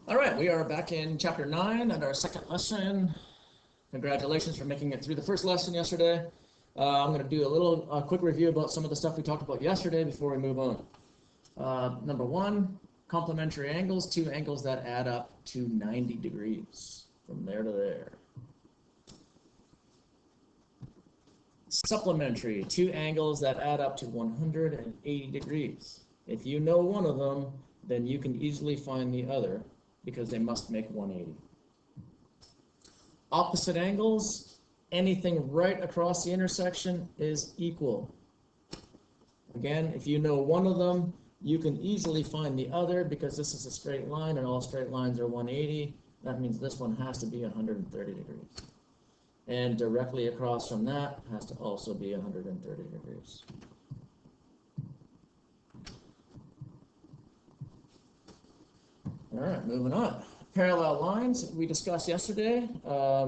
All right, we are back in chapter 9 and our second lesson. Congratulations for making it through the first lesson yesterday. I'm going to do a little quick review about some of the stuff we talked about yesterday before we move on. Number one, complementary angles, two angles that add up to 90 degrees from there to there. Supplementary, two angles that add up to 180 degrees. If you know one of them, then you can easily find the other because they must make 180. Opposite angles, anything right across the intersection is equal. Again, if you know one of them, you can easily find the other because this is a straight line and all straight lines are 180. That means this one has to be 130 degrees. And directly across from that has to also be 130 degrees. All right, moving on. Parallel lines we discussed yesterday.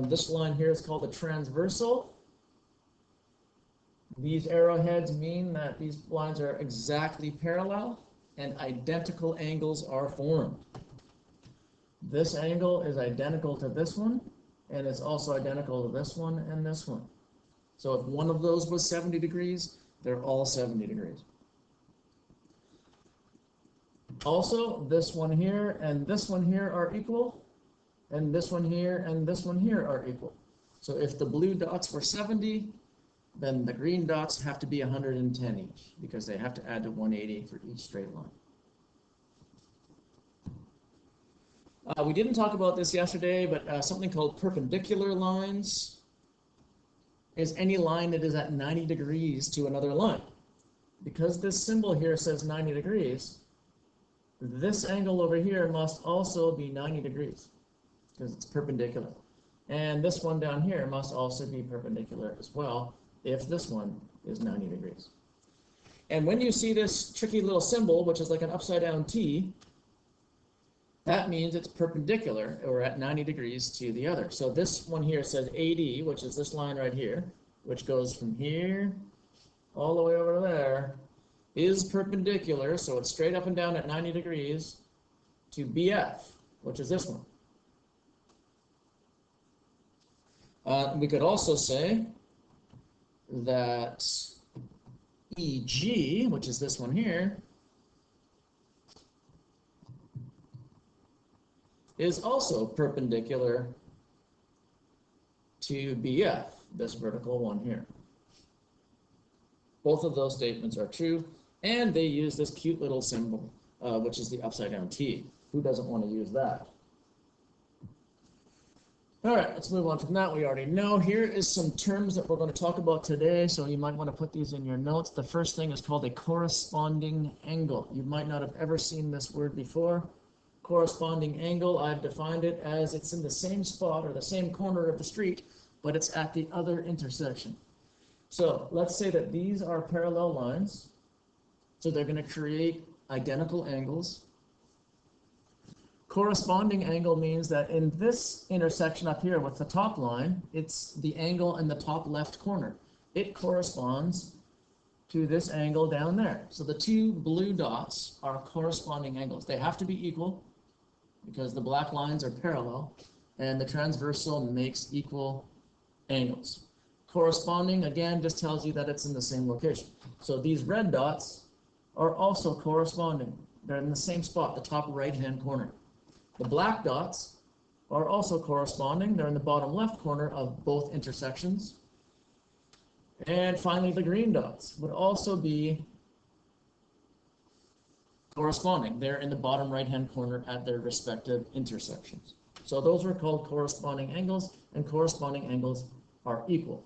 This line here is called a transversal. These arrowheads mean that these lines are exactly parallel and identical angles are formed. This angle is identical to this one, and it's also identical to this one and this one. So if one of those was 70 degrees, they're all 70 degrees. Also, this one here and this one here are equal, and this one here and this one here are equal. So if the blue dots were 70, then the green dots have to be 110 each, because they have to add to 180 for each straight line. We didn't talk about this yesterday, but something called perpendicular lines is any line that is at 90 degrees to another line. Because this symbol here says 90 degrees, this angle over here must also be 90 degrees because it's perpendicular. And this one down here must also be perpendicular as well if this one is 90 degrees. And when you see this tricky little symbol, which is like an upside down T, that means it's perpendicular or at 90 degrees to the other. So this one here says AD, which is this line right here, which goes from here all the way over there, is perpendicular, so it's straight up and down at 90 degrees, to BF, which is this one. We could also say that EG, which is this one here, is also perpendicular to BF, this vertical one here. Both of those statements are true, and they use this cute little symbol, which is the upside down T. Who doesn't want to use that? All right, let's move on from that. We already know. Here is some terms that we're going to talk about today, so you might want to put these in your notes. The first thing is called a corresponding angle. You might not have ever seen this word before. Corresponding angle, I've defined it as it's in the same spot or the same corner of the street, but it's at the other intersection. So let's say that these are parallel lines. So they're going to create identical angles. Corresponding angle means that in this intersection up here with the top line, it's the angle in the top left corner. It corresponds to this angle down there. So the two blue dots are corresponding angles. They have to be equal because the black lines are parallel, and the transversal makes equal angles. Corresponding, again, just tells you that it's in the same location. So these red dots are also corresponding. They're in the same spot, the top right-hand corner. The black dots are also corresponding. They're in the bottom left corner of both intersections. And finally, the green dots would also be corresponding. They're in the bottom right-hand corner at their respective intersections. So those are called corresponding angles, and corresponding angles are equal.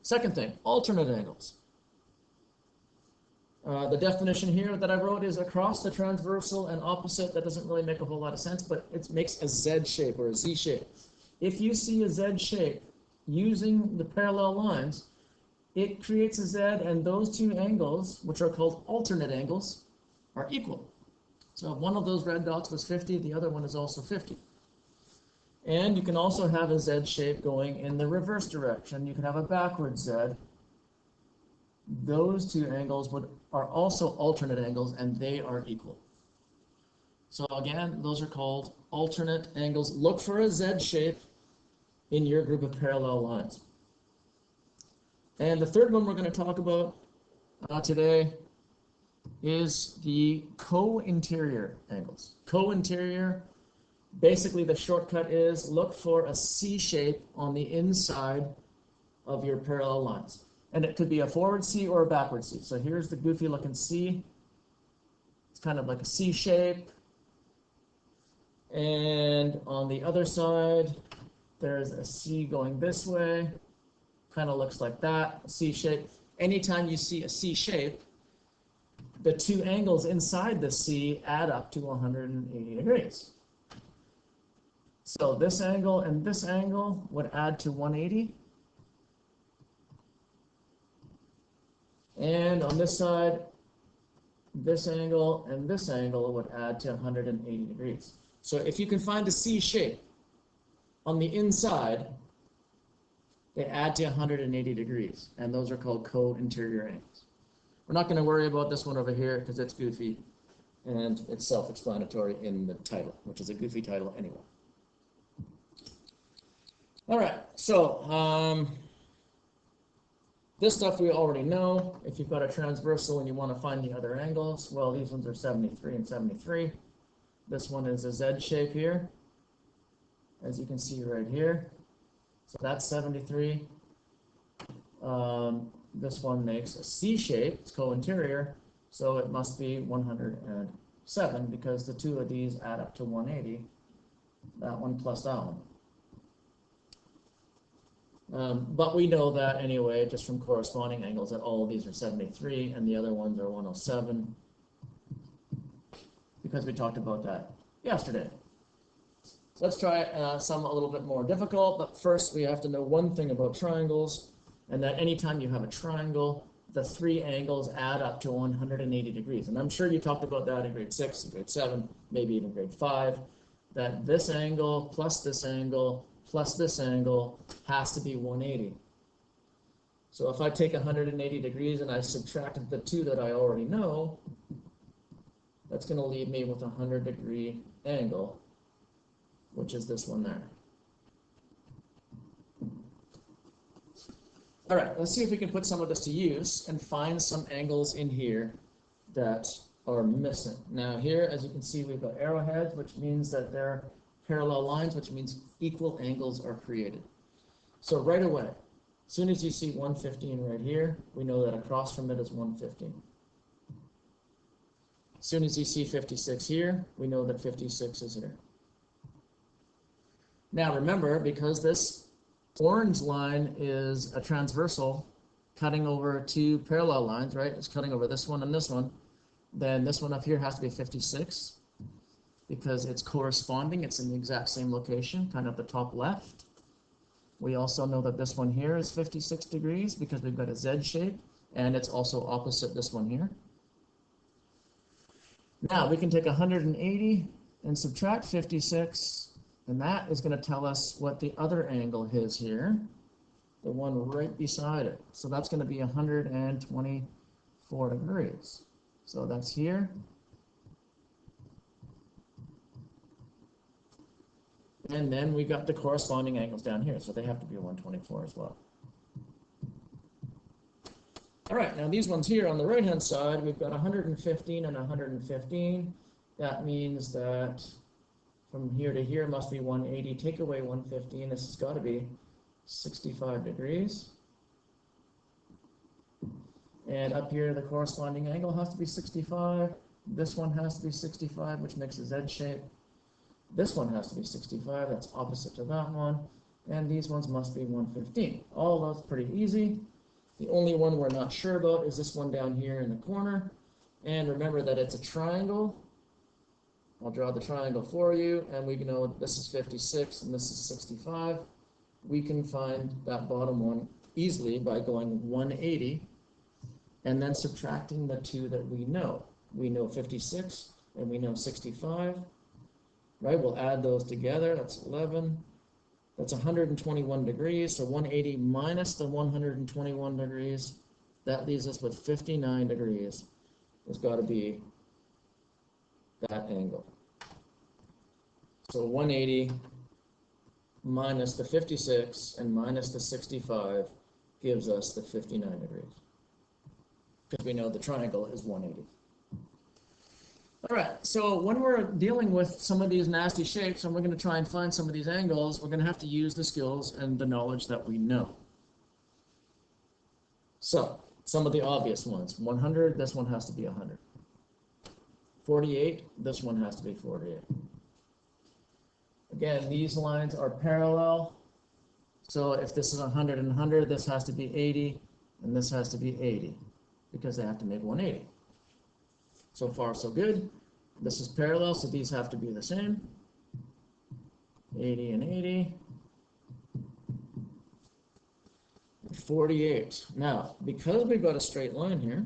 Second thing, alternate angles. The definition here that I wrote is across the transversal and opposite. That doesn't really make a whole lot of sense, but it makes a Z shape or a Z shape. If you see a Z shape using the parallel lines, it creates a Z, and those two angles, which are called alternate angles, are equal. So if one of those red dots was 50, the other one is also 50. And you can also have a Z shape going in the reverse direction. You can have a backward Z. Those two angles are also alternate angles, and they are equal. So again, those are called alternate angles. Look for a Z shape in your group of parallel lines. And the third one we're going to talk about today is the co-interior angles. Co-interior, basically the shortcut is look for a C shape on the inside of your parallel lines. And it could be a forward C or a backward C. So here's the goofy looking C. It's kind of like a C shape. And on the other side, there's a C going this way. Kind of looks like that, a C shape. Anytime you see a C shape, the two angles inside the C add up to 180 degrees. So this angle and this angle would add to 180. And on this side, this angle and this angle would add to 180 degrees. So if you can find a C shape on the inside, they add to 180 degrees, and those are called co-interior angles. We're not going to worry about this one over here because it's goofy, and it's self-explanatory in the title, which is a goofy title anyway. All right, so this stuff we already know. If you've got a transversal and you want to find the other angles, well, these ones are 73 and 73. This one is a Z shape here, as you can see right here. So that's 73. This one makes a C shape, it's co-interior, so it must be 107 because the two of these add up to 180, that one plus that one. But we know that anyway, just from corresponding angles, that all of these are 73 and the other ones are 107 because we talked about that yesterday. So let's try some a little bit more difficult, but first we have to know one thing about triangles, and that anytime you have a triangle, the three angles add up to 180 degrees. And I'm sure you talked about that in grade 6, grade 7, maybe even grade 5, that this angle plus this angle plus this angle has to be 180. So if I take 180 degrees and I subtract the two that I already know, that's going to leave me with a 100-degree angle, which is this one there. All right, let's see if we can put some of this to use and find some angles in here that are missing. Now here, as you can see, we've got arrowheads, which means that they're parallel lines, which means equal angles are created. So right away, as soon as you see 115 right here, we know that across from it is 115. As soon as you see 56 here, we know that 56 is here. Now remember, because this orange line is a transversal cutting over two parallel lines, right? It's cutting over this one and this one. Then this one up here has to be 56 because it's corresponding. It's in the exact same location, kind of the top left. We also know that this one here is 56 degrees because we've got a Z shape, and it's also opposite this one here. Now we can take 180 and subtract 56, and that is going to tell us what the other angle is here, the one right beside it. So that's going to be 124 degrees. So that's here. And then we got the corresponding angles down here, so they have to be 124 as well. All right, now these ones here on the right-hand side, we've got 115 and 115. That means that from here to here must be 180. Take away 115, this has got to be 65 degrees. And up here, the corresponding angle has to be 65. This one has to be 65, which makes a Z shape. This one has to be 65, that's opposite to that one. And these ones must be 115. All of those pretty easy. The only one we're not sure about is this one down here in the corner. And remember that it's a triangle. I'll draw the triangle for you, and we know this is 56 and this is 65. We can find that bottom one easily by going 180 and then subtracting the two that we know. We know 56 and we know 65. Right, we'll add those together. That's 11. That's 121 degrees. So 180 minus the 121 degrees, that leaves us with 59 degrees. It's got to be that angle. So 180 minus the 56 and minus the 65 gives us the 59 degrees. Because we know the triangle is 180. All right, so when we're dealing with some of these nasty shapes and we're going to try and find some of these angles, we're going to have to use the skills and the knowledge that we know. So, some of the obvious ones. 100, this one has to be 100. 48, this one has to be 48. Again, these lines are parallel. So if this is 100 and 100, this has to be 80, and this has to be 80, because they have to make 180. So far, so good. This is parallel, so these have to be the same. 80 and 80. 48. Now, because we've got a straight line here,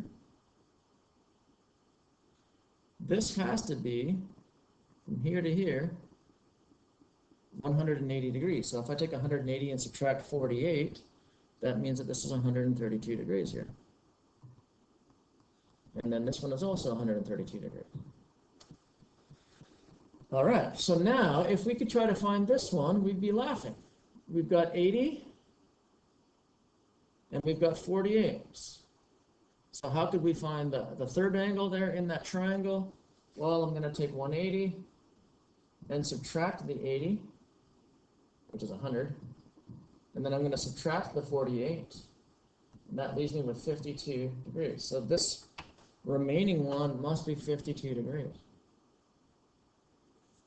this has to be, from here to here, 180 degrees. So if I take 180 and subtract 48, that means that this is 132 degrees here. And then this one is also 132 degrees. All right, so now if we could try to find this one, we'd be laughing. We've got 80 and we've got 48. So how could we find the third angle there in that triangle? Well, I'm going to take 180 and subtract the 80, which is 100. And then I'm going to subtract the 48. And that leaves me with 52 degrees. So this remaining one must be 52 degrees.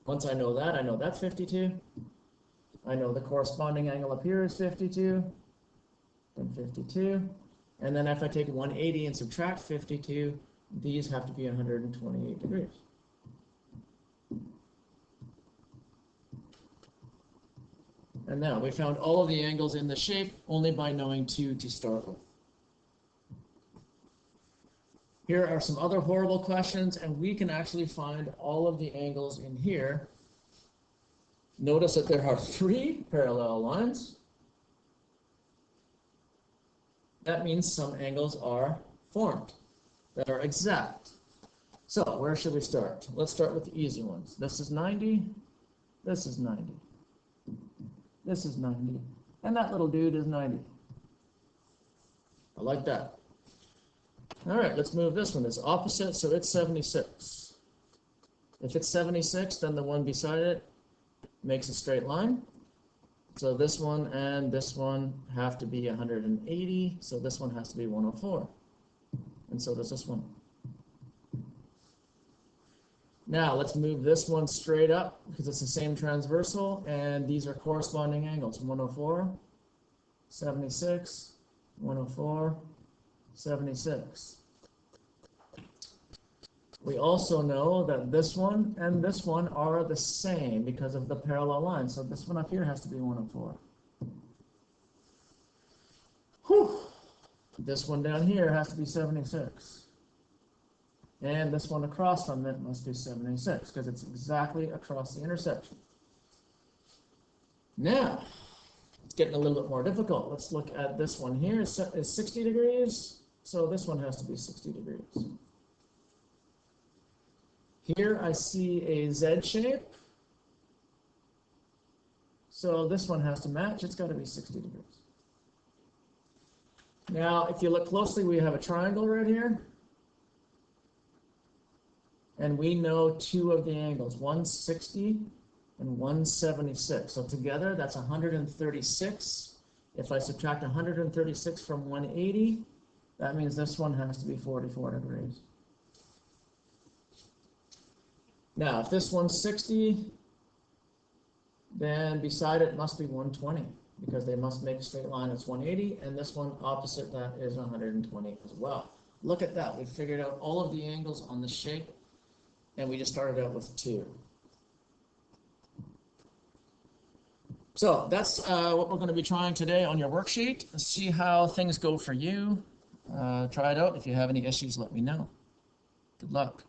Once I know that's 52. I know the corresponding angle up here is 52 and 52. And then if I take 180 and subtract 52, these have to be 128 degrees. And now we found all of the angles in the shape only by knowing 2 to start with. Here are some other horrible questions, and we can actually find all of the angles in here. Notice that there are 3 parallel lines. That means some angles are formed, that are exact. So where should we start? Let's start with the easy ones. This is 90, this is 90, this is 90, and that little dude is 90. I like that. All right, let's move this one. It's opposite, so it's 76. If it's 76, then the one beside it makes a straight line. So this one and this one have to be 180, so this one has to be 104. And so does this one. Now let's move this one straight up because it's the same transversal, and these are corresponding angles. 104, 76, 104, 76. We also know that this one and this one are the same because of the parallel line. So this one up here has to be 104. Whew. This one down here has to be 76. And this one across from it must be 76 because it's exactly across the intersection. Now, it's getting a little bit more difficult. Let's look at this one here. It's 60 degrees. So this one has to be 60 degrees. Here I see a Z shape. So this one has to match. It's got to be 60 degrees. Now, if you look closely, we have a triangle right here. And we know 2 of the angles, 160 and 176. So together, that's 136. If I subtract 136 from 180, that means this one has to be 44 degrees. Now, if this one's 60, then beside it must be 120 because they must make a straight line that's 180, and this one opposite that is 120 as well. Look at that. We figured out all of the angles on the shape, and we just started out with 2. So that's what we're going to be trying today on your worksheet. Let's see how things go for you. Try it out. If you have any issues, let me know. Good luck.